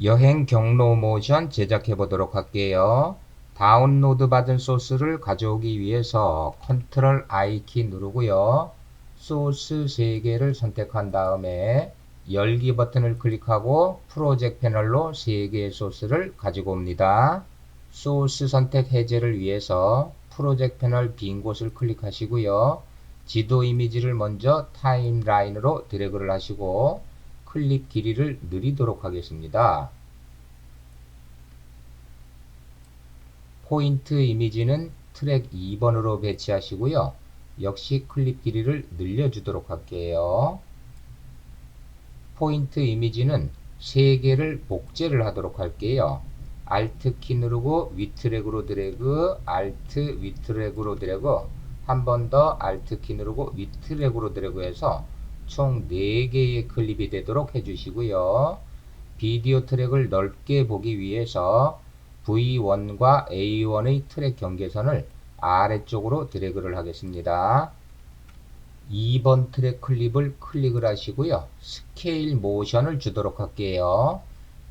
여행 경로 모션 제작해 보도록 할게요. 다운로드 받은 소스를 가져오기 위해서 컨트롤 I 키 누르고요. 소스 3개를 선택한 다음에 열기 버튼을 클릭하고 프로젝트 패널로 3개의 소스를 가지고 옵니다. 소스 선택 해제를 위해서 프로젝트 패널 빈 곳을 클릭하시고요. 지도 이미지를 먼저 타임라인으로 드래그를 하시고 클립 길이를 느리도록 하겠습니다. 포인트 이미지는 트랙 2번으로 배치하시고요. 역시 클립 길이를 늘려주도록 할게요. 포인트 이미지는 3개를 복제를 하도록 할게요. Alt 키 누르고 위트랙으로 드래그, Alt 위트랙으로 드래그, 한 번 더 Alt 키 누르고 위트랙으로 드래그해서 총 4개의 클립이 되도록 해주시고요. 비디오 트랙을 넓게 보기 위해서 V1과 A1의 트랙 경계선을 아래쪽으로 드래그를 하겠습니다. 2번 트랙 클립을 클릭을 하시고요. 스케일 모션을 주도록 할게요.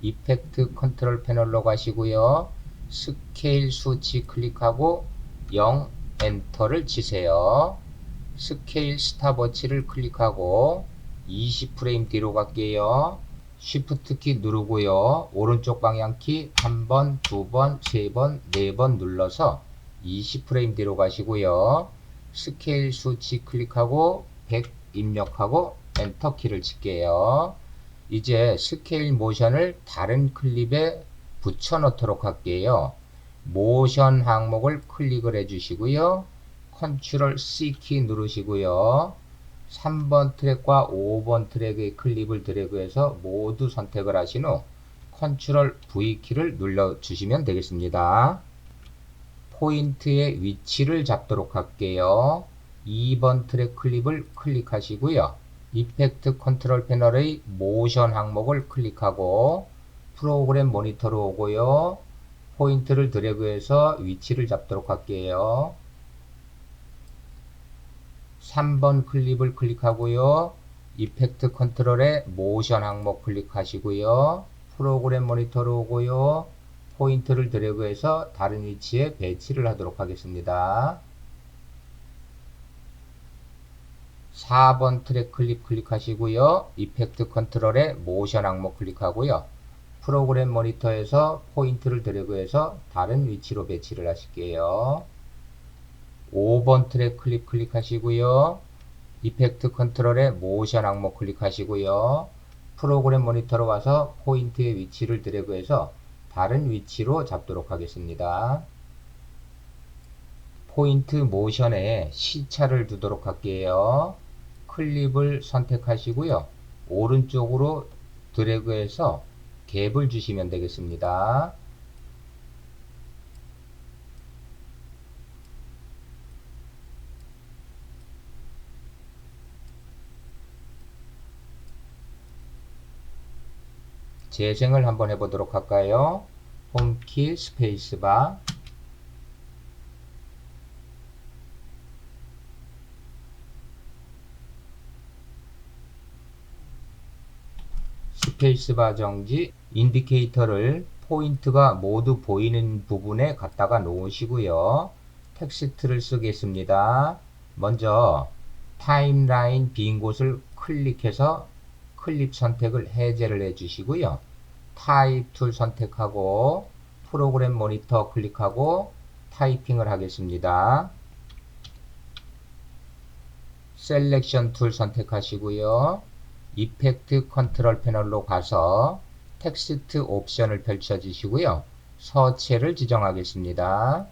이펙트 컨트롤 패널로 가시고요. 스케일 수치 클릭하고 0 엔터를 치세요. 스케일 스탑워치를 클릭하고 20프레임 뒤로 갈게요. 쉬프트 키 누르고요. 오른쪽 방향 키 1번, 2번, 3번, 4번 눌러서 20프레임 뒤로 가시고요. 스케일 수치 클릭하고 100 입력하고 엔터 키를 칠게요. 이제 스케일 모션을 다른 클립에 붙여 넣도록 할게요. 모션 항목을 클릭을 해 주시고요. 컨트롤 C 키 누르시고요. 3번 트랙과 5번 트랙의 클립을 드래그해서 모두 선택을 하신 후 컨트롤 V 키를 눌러 주시면 되겠습니다. 포인트의 위치를 잡도록 할게요. 2번 트랙 클립을 클릭하시고요. 이펙트 컨트롤 패널의 모션 항목을 클릭하고 프로그램 모니터로 오고요. 포인트를 드래그해서 위치를 잡도록 할게요. 3번 클립을 클릭하고요. 이펙트 컨트롤에 모션 항목 클릭하시고요. 프로그램 모니터로 오고요. 포인트를 드래그해서 다른 위치에 배치를 하도록 하겠습니다. 4번 트랙 클립 클릭하시고요. 이펙트 컨트롤에 모션 항목 클릭하고요. 프로그램 모니터에서 포인트를 드래그해서 다른 위치로 배치를 하실게요. 5번 트랙 클립 클릭하시고요. 이펙트 컨트롤에 모션 항목 클릭하시고요. 프로그램 모니터로 와서 포인트의 위치를 드래그해서 다른 위치로 잡도록 하겠습니다. 포인트 모션에 시차를 두도록 할게요. 클립을 선택하시고요. 오른쪽으로 드래그해서 갭을 주시면 되겠습니다. 재생을 한번 해보도록 할까요? 홈키 스페이스바, 스페이스바 정지, 인디케이터를 포인트가 모두 보이는 부분에 갖다가 놓으시고요. 텍스트를 쓰겠습니다. 먼저 타임라인 빈 곳을 클릭해서 클립 선택을 해제를 해주시고요. 타입 툴 선택하고 프로그램 모니터 클릭하고 타이핑을 하겠습니다. 셀렉션 툴 선택하시고요. 이펙트 컨트롤 패널로 가서 텍스트 옵션을 펼쳐 주시고요. 서체를 지정하겠습니다.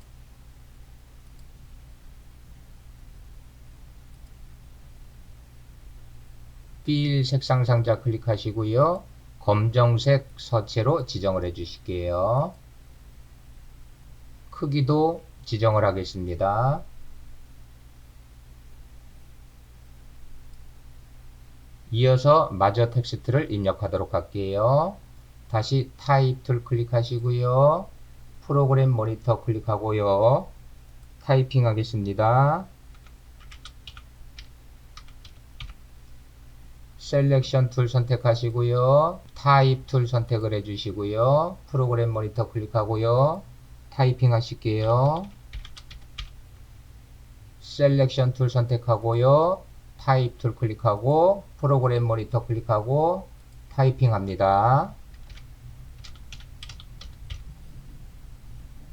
필 색상 상자 클릭하시고요. 검정색 서체로 지정을 해 주실게요. 크기도 지정을 하겠습니다. 이어서 마저 텍스트를 입력하도록 할게요. 다시 타입 툴 클릭하시고요. 프로그램 모니터 클릭하고요. 타이핑 하겠습니다. 셀렉션 툴 선택하시고요. 타입 툴 선택을 해주시고요. 프로그램 모니터 클릭하고요. 타이핑 하실게요. 셀렉션 툴 선택하고요. 타입 툴 클릭하고 프로그램 모니터 클릭하고 타이핑 합니다.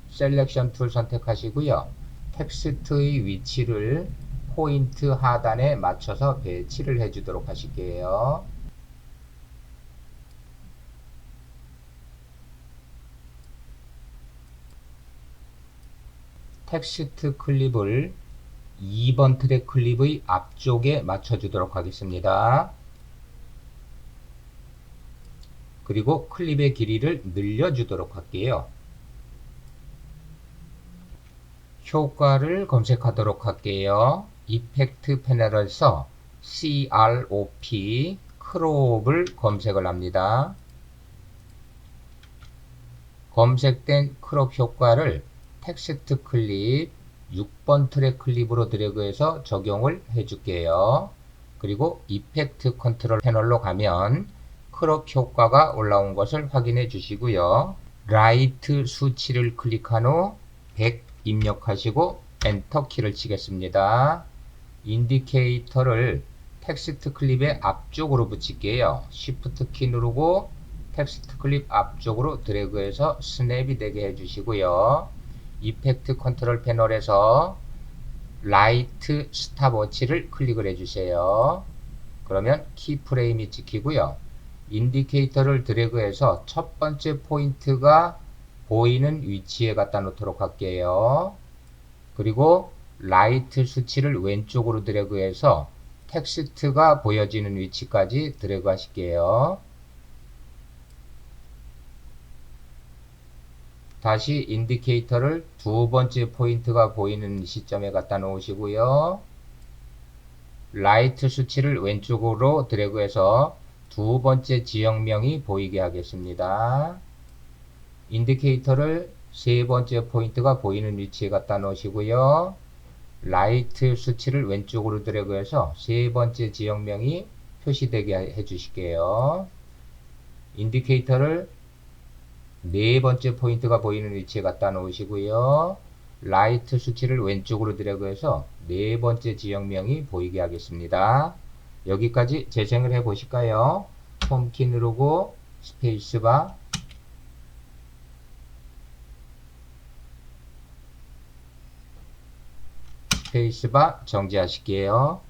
셀렉션 툴 선택하시고요. 텍스트의 위치를 포인트 하단에 맞춰서 배치를 해주도록 하실게요. 텍스트 클립을 2번 트랙 클립의 앞쪽에 맞춰주도록 하겠습니다. 그리고 클립의 길이를 늘려주도록 할게요. 효과를 검색하도록 할게요. 이펙트 패널에서 CROP 크롭을 검색을 합니다. 검색된 크롭 효과를 텍스트 클립 6번 트랙 클립으로 드래그해서 적용을 해줄게요. 그리고 이펙트 컨트롤 패널로 가면 크롭 효과가 올라온 것을 확인해 주시고요. 라이트 수치를 클릭한 후 100 입력하시고 엔터 키를 치겠습니다. 인디케이터를 텍스트 클립의 앞쪽으로 붙일게요. 쉬프트 키 누르고 텍스트 클립 앞쪽으로 드래그해서 스냅이 되게 해주시고요. 이펙트 컨트롤 패널에서 라이트 스탑워치를 클릭을 해주세요. 그러면 키프레임이 찍히고요. 인디케이터를 드래그해서 첫 번째 포인트가 보이는 위치에 갖다 놓도록 할게요. 그리고 라이트 수치를 왼쪽으로 드래그해서 텍스트가 보여지는 위치까지 드래그 하실게요. 다시 인디케이터를 두 번째 포인트가 보이는 시점에 갖다 놓으시고요. 라이트 수치를 왼쪽으로 드래그해서 두 번째 지역명이 보이게 하겠습니다. 인디케이터를 세 번째 포인트가 보이는 위치에 갖다 놓으시고요. 라이트 수치를 왼쪽으로 드래그해서 세 번째 지역명이 표시되게 해주실게요. 인디케이터를 네 번째 포인트가 보이는 위치에 갖다 놓으시고요. 라이트 수치를 왼쪽으로 드래그해서 네 번째 지역명이 보이게 하겠습니다. 여기까지 재생을 해 보실까요? 홈키 누르고 스페이스바, 스페이스바 정지하실게요.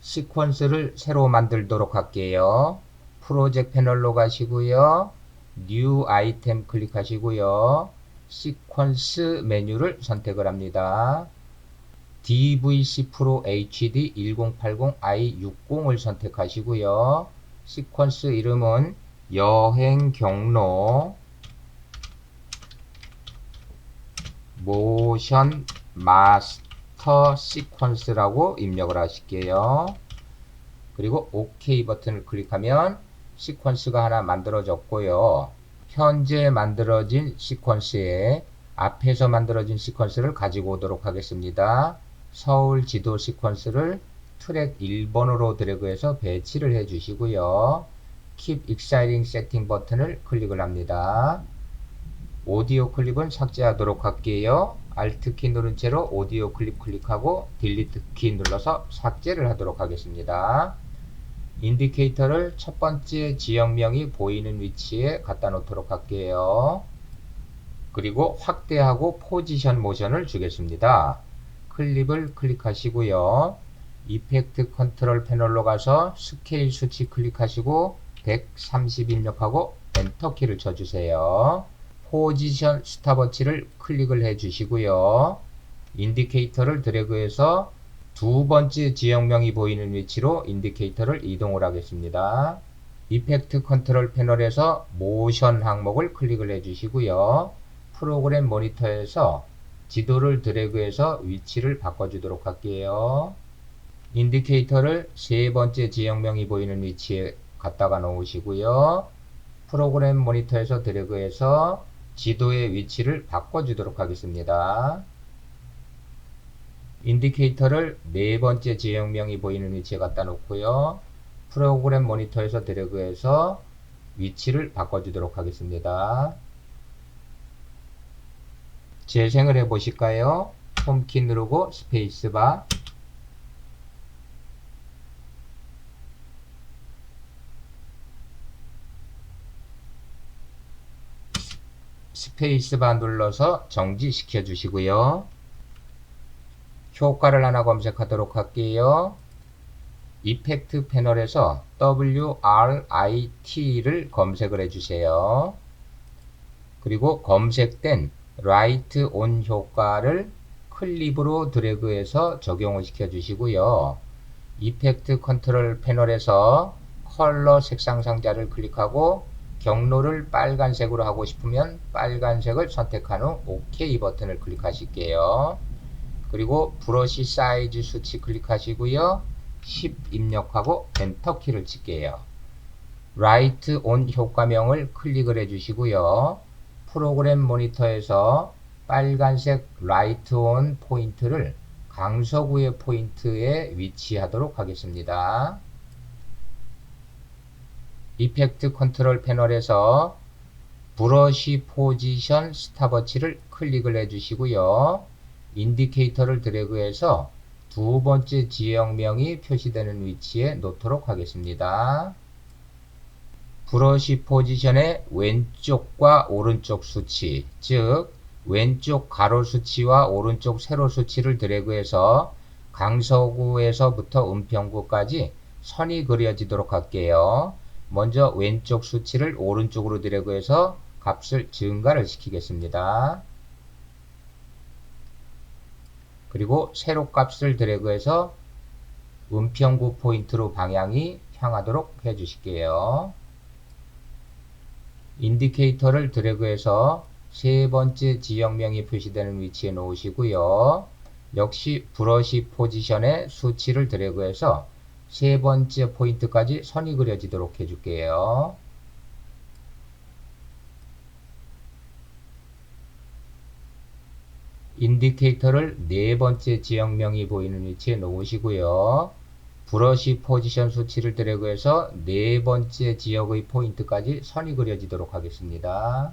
시퀀스를 새로 만들도록 할게요. 프로젝트 패널로 가시고요. 뉴 아이템 클릭하시고요. 시퀀스 메뉴를 선택을 합니다. DVC 프로 HD 1080i60을 선택하시고요. 시퀀스 이름은 여행 경로 모션 마스터 시퀀스라고 입력을 하실게요. 그리고 OK 버튼을 클릭하면 시퀀스가 하나 만들어졌고요. 현재 만들어진 시퀀스에 앞에서 만들어진 시퀀스를 가지고 오도록 하겠습니다. 서울 지도 시퀀스를 트랙 1번으로 드래그해서 배치를 해 주시고요. Keep Exciting Setting 버튼을 클릭을 합니다. 오디오 클립은 삭제하도록 할게요. Alt 키 누른 채로 오디오 클립 클릭하고 딜리트 키 눌러서 삭제를 하도록 하겠습니다. 인디케이터를 첫 번째 지역명이 보이는 위치에 갖다 놓도록 할게요. 그리고 확대하고 포지션 모션을 주겠습니다. 클립을 클릭하시고요. 이펙트 컨트롤 패널로 가서 스케일 수치 클릭하시고 130 입력하고 엔터 키를 쳐주세요. 포지션 스탑워치를 클릭을 해 주시고요. 인디케이터를 드래그해서 두 번째 지역명이 보이는 위치로 인디케이터를 이동을 하겠습니다. 이펙트 컨트롤 패널에서 모션 항목을 클릭을 해 주시고요. 프로그램 모니터에서 지도를 드래그해서 위치를 바꿔주도록 할게요. 인디케이터를 세 번째 지역명이 보이는 위치에 갖다가 놓으시고요. 프로그램 모니터에서 드래그해서 지도의 위치를 바꿔주도록 하겠습니다. 인디케이터를 네 번째 지역명이 보이는 위치에 갖다 놓고요. 프로그램 모니터에서 드래그해서 위치를 바꿔주도록 하겠습니다. 재생을 해 보실까요? 홈키 누르고 스페이스바. 스페이스바 눌러서 정지시켜 주시고요. 효과를 하나 검색하도록 할게요. 이펙트 패널에서 WRIT를 검색을 해주세요. 그리고 검색된 라이트 온 효과를 클립으로 드래그해서 적용을 시켜 주시고요. 이펙트 컨트롤 패널에서 컬러 색상 상자를 클릭하고 경로를 빨간색으로 하고 싶으면 빨간색을 선택한 후 OK 버튼을 클릭하실게요. 그리고 브러쉬 사이즈 수치 클릭하시고요. 10 입력하고 엔터키를 칠게요. 라이트 온 효과명을 클릭을 해주시고요. 프로그램 모니터에서 빨간색 라이트 온 포인트를 강서구의 포인트에 위치하도록 하겠습니다. 이펙트 컨트롤 패널에서 브러쉬 포지션 스탑워치를 클릭을 해주시고요. 인디케이터를 드래그해서 두 번째 지역명이 표시되는 위치에 놓도록 하겠습니다. 브러쉬 포지션의 왼쪽과 오른쪽 수치, 즉 왼쪽 가로 수치와 오른쪽 세로 수치를 드래그해서 강서구에서부터 은평구까지 선이 그려지도록 할게요. 먼저 왼쪽 수치를 오른쪽으로 드래그해서 값을 증가를 시키겠습니다. 그리고 세로 값을 드래그해서 은평구 포인트로 방향이 향하도록 해주실게요. 인디케이터를 드래그해서 세 번째 지역명이 표시되는 위치에 놓으시고요. 역시 브러쉬 포지션의 수치를 드래그해서 세 번째 포인트까지 선이 그려지도록 해줄게요. 인디케이터를 네 번째 지역명이 보이는 위치에 놓으시고요. 브러쉬 포지션 수치를 드래그해서 네 번째 지역의 포인트까지 선이 그려지도록 하겠습니다.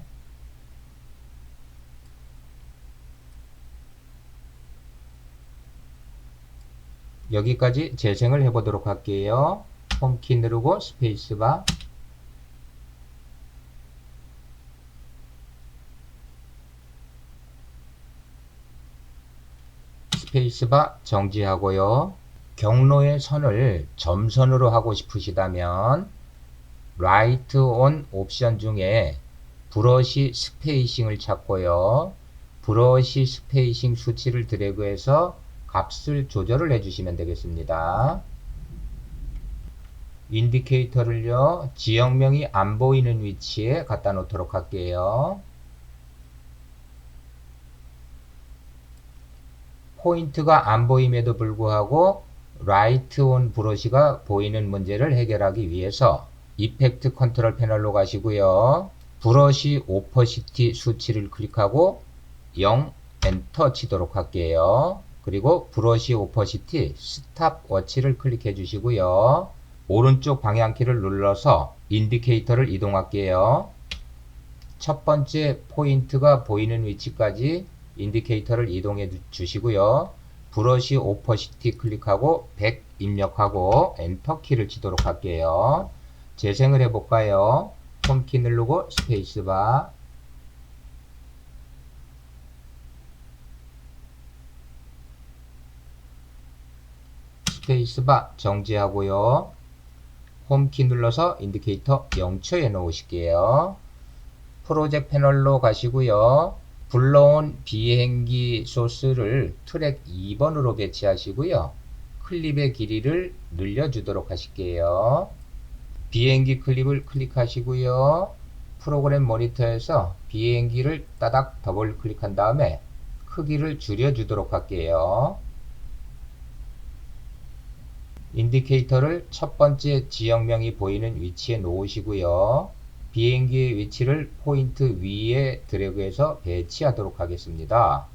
여기까지 재생을 해보도록 할게요. 홈키 누르고 스페이스바. 스페이스바 정지하고요. 경로의 선을 점선으로 하고 싶으시다면 라이트 온 옵션 중에 브러쉬 스페이싱을 찾고요. 브러쉬 스페이싱 수치를 드래그해서 값을 조절을 해주시면 되겠습니다. 인디케이터를요, 지역명이 안 보이는 위치에 갖다 놓도록 할게요. 포인트가 안 보임에도 불구하고 라이트 온 브러쉬가 보이는 문제를 해결하기 위해서 이펙트 컨트롤 패널로 가시고요. 브러쉬 오퍼시티 수치를 클릭하고 0 엔터 치도록 할게요. 그리고 브러쉬 오퍼시티 스탑 워치를 클릭해 주시고요. 오른쪽 방향키를 눌러서 인디케이터를 이동할게요. 첫 번째 포인트가 보이는 위치까지 인디케이터를 이동해 주시고요. 브러쉬 오퍼시티 클릭하고 100 입력하고 엔터키를 치도록 할게요. 재생을 해볼까요? 홈키 누르고 스페이스바. 스페이스바 정지하고요. 홈키 눌러서 인디케이터 0초에 놓으실게요. 프로젝트 패널로 가시고요. 불러온 비행기 소스를 트랙 2번으로 배치하시고요. 클립의 길이를 늘려주도록 하실게요. 비행기 클립을 클릭하시고요. 프로그램 모니터에서 비행기를 따닥 더블 클릭한 다음에 크기를 줄여주도록 할게요. 인디케이터를 첫 번째 지역명이 보이는 위치에 놓으시고요. 비행기의 위치를 포인트 위에 드래그해서 배치하도록 하겠습니다.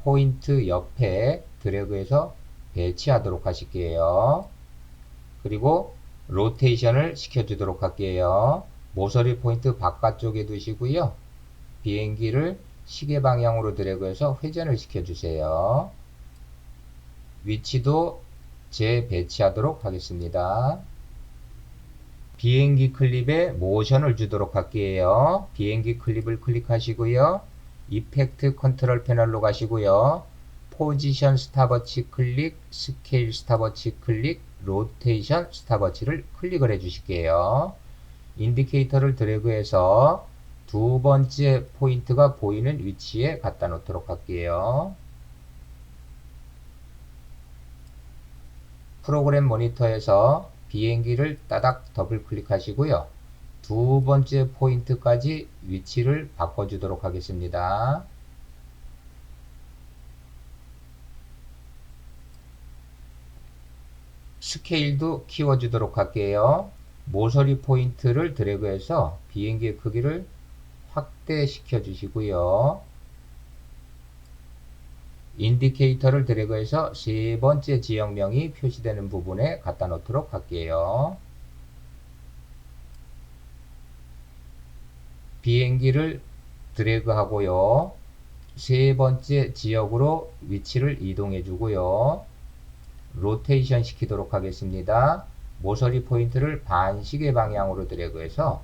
포인트 옆에 드래그해서 배치하도록 하실게요. 그리고 로테이션을 시켜주도록 할게요. 모서리 포인트 바깥쪽에 두시고요. 비행기를 시계 방향으로 드래그해서 회전을 시켜주세요. 위치도 재배치하도록 하겠습니다. 비행기 클립에 모션을 주도록 할게요. 비행기 클립을 클릭하시고요. 이펙트 컨트롤 패널로 가시고요. 포지션 스탑워치 클릭, 스케일 스탑워치 클릭, 로테이션 스탑워치를 클릭을 해주실게요. 인디케이터를 드래그해서 두 번째 포인트가 보이는 위치에 갖다 놓도록 할게요. 프로그램 모니터에서 비행기를 따닥 더블 클릭하시고요. 두 번째 포인트까지 위치를 바꿔주도록 하겠습니다. 스케일도 키워주도록 할게요. 모서리 포인트를 드래그해서 비행기의 크기를 확대시켜 주시고요. 인디케이터를 드래그해서 세 번째 지역명이 표시되는 부분에 갖다 놓도록 할게요. 비행기를 드래그하고요. 세 번째 지역으로 위치를 이동해 주고요. 로테이션 시키도록 하겠습니다. 모서리 포인트를 반시계 방향으로 드래그해서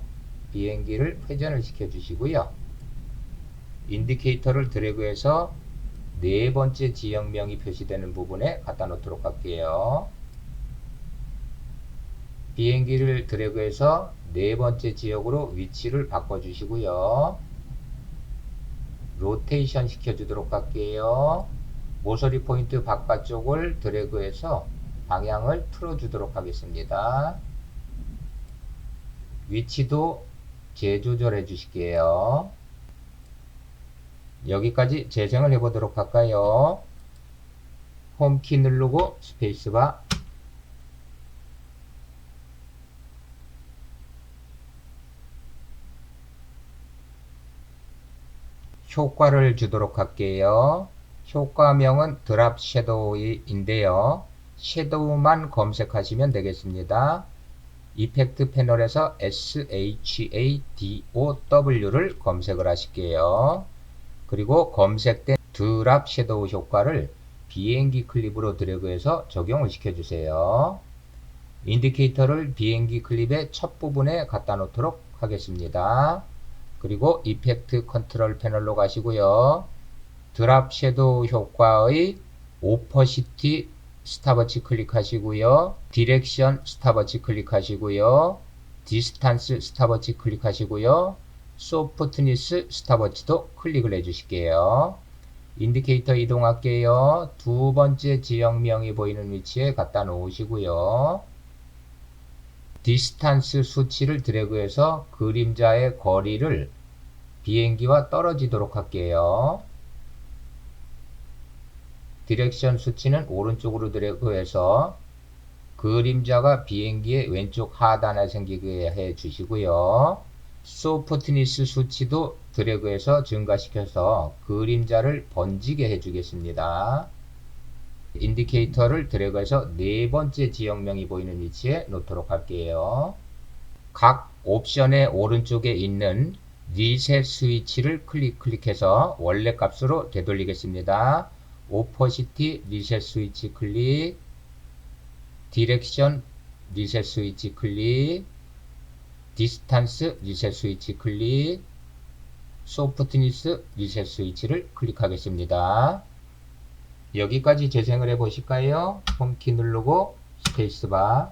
비행기를 회전을 시켜 주시고요. 인디케이터를 드래그해서 네 번째 지역명이 표시되는 부분에 갖다 놓도록 할게요. 비행기를 드래그해서 네 번째 지역으로 위치를 바꿔 주시고요. 로테이션 시켜 주도록 할게요. 모서리 포인트 바깥쪽을 드래그해서 방향을 틀어 주도록 하겠습니다. 위치도 재조절해 주실게요. 여기까지 재생을 해 보도록 할까요? 홈키 누르고 스페이스바, 효과를 주도록 할게요. 효과명은 드랍 섀도우인데요. 섀도우만 검색하시면 되겠습니다. 이펙트 패널에서 SHADOW를 검색을 하실게요. 그리고 검색된 드랍 섀도우 효과를 비행기 클립으로 드래그해서 적용을 시켜주세요. 인디케이터를 비행기 클립의 첫 부분에 갖다 놓도록 하겠습니다. 그리고 이펙트 컨트롤 패널로 가시고요. 드랍 섀도우 효과의 오퍼시티 스탑워치 클릭하시고요. 디렉션 스탑워치 클릭하시고요. 디스탄스 스탑워치 클릭하시고요. 소프트니스 스탑워치도 클릭을 해주실게요. 인디케이터 이동할게요. 두 번째 지역명이 보이는 위치에 갖다 놓으시고요. 디스탄스 수치를 드래그해서 그림자의 거리를 비행기와 떨어지도록 할게요. 디렉션 수치는 오른쪽으로 드래그해서 그림자가 비행기의 왼쪽 하단에 생기게 해 주시고요. 소프트니스 수치도 드래그해서 증가시켜서 그림자를 번지게 해주겠습니다. 인디케이터를 드래그해서 네 번째 지역명이 보이는 위치에 놓도록 할게요. 각 옵션의 오른쪽에 있는 리셋 스위치를 클릭해서 원래 값으로 되돌리겠습니다. 오퍼시티 리셋 스위치 클릭, 디렉션 리셋 스위치 클릭, 디스탄스 리셋 스위치 클릭, 소프트니스 리셋 스위치를 클릭하겠습니다. 여기까지 재생을 해 보실까요? 홈키 누르고 스페이스바,